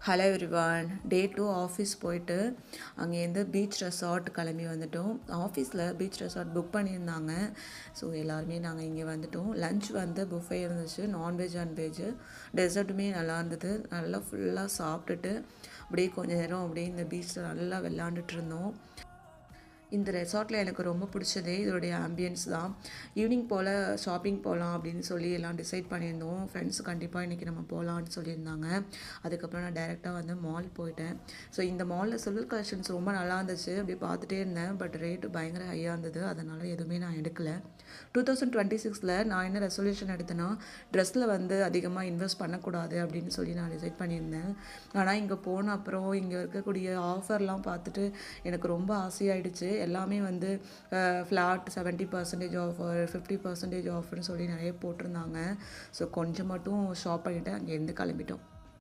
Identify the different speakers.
Speaker 1: Hello everyone. டே 2 office போயிட்டு அங்கேருந்து beach resort கிளம்பி வந்துட்டோம். ஆஃபீஸில் பீச் ரெசார்ட் புக் பண்ணியிருந்தாங்க. ஸோ எல்லாருமே நாங்கள் இங்கே வந்துட்டோம். லன்ச் வந்து புஃபே இருந்துச்சு, நான்வெஜ் அண்ட் வெஜ்ஜு. டெசர்ட்டுமே நல்லா இருந்தது. நல்லா ஃபுல்லாக சாப்பிட்டுட்டு அப்படியே கொஞ்சம் நேரம் அப்படியே இந்த பீச்சில் நல்லா விளாண்டுட்டு இருந்தோம். இந்த ரெசார்ட்டில் எனக்கு ரொம்ப பிடிச்சதே இதோடைய ஆம்பியன்ஸ் தான். ஈவினிங் போல் ஷாப்பிங் போகலாம் அப்படின்னு சொல்லி எல்லாம் டிசைட் பண்ணியிருந்தோம். ஃப்ரெண்ட்ஸ் கண்டிப்பாக இன்றைக்கி நம்ம போகலான்னு சொல்லியிருந்தாங்க. அதுக்கப்புறம் நான் டைரெக்டாக வந்து மால் போயிட்டேன். ஸோ இந்த மாலில் சில்வர் கலெக்ஷன்ஸ் ரொம்ப நல்லா இருந்துச்சு. அப்படியே பார்த்துட்டே இருந்தேன். பட் ரேட்டு பயங்கர ஹையாக இருந்தது. அதனால் எதுவுமே நான் எடுக்கலை. 2026 நான் என்ன ரெசல்யூஷன் எடுத்தேன்னா, ட்ரெஸ்ஸில் வந்து அதிகமாக இன்வெஸ்ட் பண்ணக்கூடாது அப்படின்னு சொல்லி நான் டிசைட் பண்ணியிருந்தேன். ஆனால் இங்கே போன அப்புறம் இங்கே இருக்கக்கூடிய ஆஃபர்லாம் பார்த்துட்டு எனக்கு ரொம்ப ஆசையாயிடுச்சு. எல்லாமே வந்து ஃப்ளாட் 70% ஆஃபர், 50% ஆஃபர்னு சொல்லி நிறைய போட்டிருந்தாங்க. ஸோ கொஞ்சம் மட்டும் ஷாப் பண்ணிவிட்டு அங்கேருந்து கிளம்பிட்டோம்.